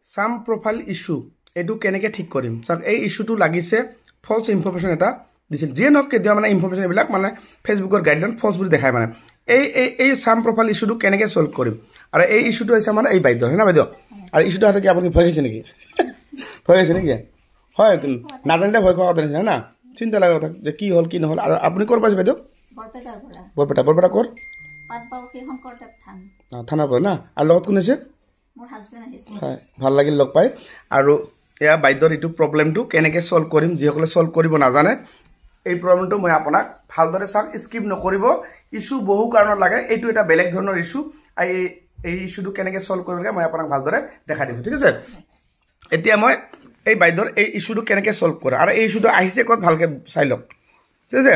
সাম profile issue এটু কেনেকে ঠিক কৰিম স্যাৰ এই ইস্যুটো লাগিছে ফলস ইনফৰমেশন এটা দিছিল যে নক কেতিয়া মানে ইনফৰমেশন এবিলাক মানে ফেসবুকৰ গাইডলাইন ফলস বুলি দেখায় মানে এই সাম প্ৰোফাইল ইস্যুটো কেনেকে সলভ কৰিম আৰু এই ইস্যুটো হৈছে আমাৰ এই বাইদেউ হয়না বাইদেউ আৰু ইস্যুটো হাতে কি আপুনি ভয় খাইছে নেকি ভয় খাইছে নেকি হয় নাজানিলে ভয় খোৱা কথা নিচিনা না চিন্তা লগা কথা যে কি হল কি নহল আৰু আপুনি ক'ৰ পাইছে বাইদেউ বৰপেটা ক'ৰ থানাৰ পৰা না আৰু লগত কোন আছে হয় ভাল লাগিল লগ পাই আৰু এয়া বাইদেউৰ এইটো প্ৰব্লেমটো কেনেকৈ সলভ কৰিম যিসকলে সলভ কৰিব নাজানে এই প্ৰব্লেমটো মই আপোনাক ভালদৰে চাওক স্কিপ নকৰিব ইস্যু বহু কাৰণত লাগে এইটো এটা বেলেগ ধৰণৰ ইস্যু এই ইস্যুটো কেনেকৈ সলভ কৰিব লাগে মই আপোনাক ভালদৰে দেখাই দিছোঁ ঠিক আছে এতিয়া মই এই বাইদেউৰ এই ইস্যুটো কেনেকৈ সলভ কৰে আৰু এই ইস্যুটো আহিছে ক'ত ভালকৈ চাই লওক ঠিক আছে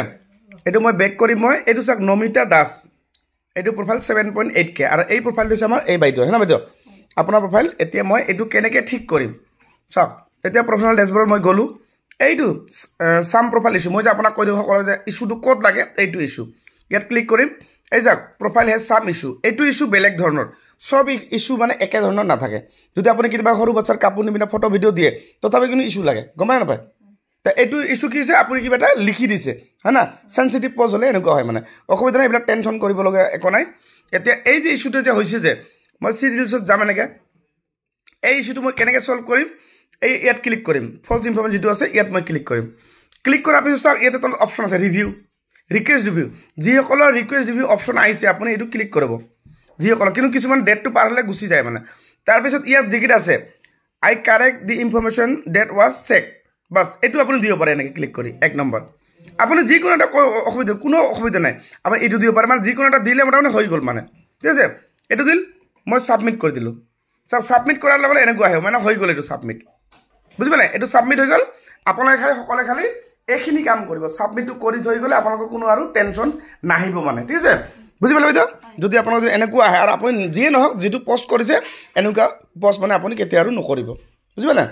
এইটো মই বেক কৰিম মই এইটো চাওক নমিতা দাস এইটো প্ৰফাইল 7.8K আৰু এই প্ৰফাইলটো হৈছে আমাৰ এই বাইদেউ হয় না বাইদেউ আপোনাৰ প্ৰফাইল এতিয়া মই এইটো কেনেকৈ ঠিক কৰিম চাওক এতিয়া প্ৰফেশনাল ডেশবৰ্ডত মই গ'লোঁ এইটো সাম প্ৰফাইল ইস্যু মই যে আপোনাক কৈ দিওঁ সকলো যে ইস্যুটো ক'ত লাগে এইটো ইস্যু ইয়াত ক্লিক কৰিম এই যাওক প্ৰফাইল হে সাম ইস্যু এইটো ইস্যু বেলেগ ধৰণৰ সব ইস্যু মানে একে ধৰণৰ নাথাকে যদি আপুনি কেতিয়াবা সৰু বাচ্চাৰ কাপোৰ নিবিনা ফটো ভিডিঅ' দিয়ে তথাপি কিন্তু ইস্যু লাগে গম পাই নাপায় তা এইটো ইস্যু কি হৈছে আপুনি কিবা এটা লিখি দিছে হয় না সেনচিটিভ পজ হ'লে এনেকুৱা হয় মানে অসুবিধা নাই এইবিলাক টেনশ্যন কৰিবলগীয়া একো নাই এতিয়া এই যে ইস্যুটো যে হৈছে যে মই চিৰিয়েলছত যাম এনেকৈ এই ইস্যুটো মই কেনেকৈ সলভ কৰিম এই ইয়াত ক্লিক কৰিম ফলছ ইনফৰমেশ্যন যিটো আছে ইয়াত মই ক্লিক কৰিম ক্লিক কৰাৰ পিছত চাওক ইয়াতে তলত অপশ্যন আছে ৰিভিউ ৰিকুৱেষ্ট ৰিভিউ যিসকলৰ ৰিকুৱেষ্ট ৰিভিউ অপশ্যন আহিছে আপুনি এইটো ক্লিক কৰিব যিসকলৰ কিন্তু কিছুমান ডেটটো পাৰ হ'লে গুচি যায় মানে তাৰপিছত ইয়াত যিকেইটা আছে আই correct the information date was check বাছ এইটো আপুনি দিব পাৰে এনেকৈ ক্লিক কৰি 1 নম্বৰ আপুনি যিকোনো এটা অসুবিধা কোনো অসুবিধা নাই আপুনি এইটো দিব পাৰে মানে যিকোনো এটা দিলে মোটামুটি হৈ গ'ল মানে ঠিক আছে এইটো দিল মই ছাবমিট কৰি দিলোঁ ছাবমিট কৰাৰ লগে এনেকুৱা আহে মানে হৈ গ'ল এইটো ছাবমিট বুজি পালে এইটো ছাবমিট হৈ গ'ল আপোনালোকে খালি সকলোৱে খালি এইখিনি কাম কৰিব ছাবমিটটো কৰি থৈ গ'লে আপোনালোকৰ কোনো আৰু টেনশ্যন নাহিব মানে ঠিক আছে বুজি পালে বাইদেউ যদি আপোনালোকৰ যদি এনেকুৱা আহে আৰু আপুনি যিয়ে নহওক যিটো পষ্ট কৰিছে এনেকুৱা পষ্ট মানে আপুনি কেতিয়া আৰু নকৰিব বুজি পালে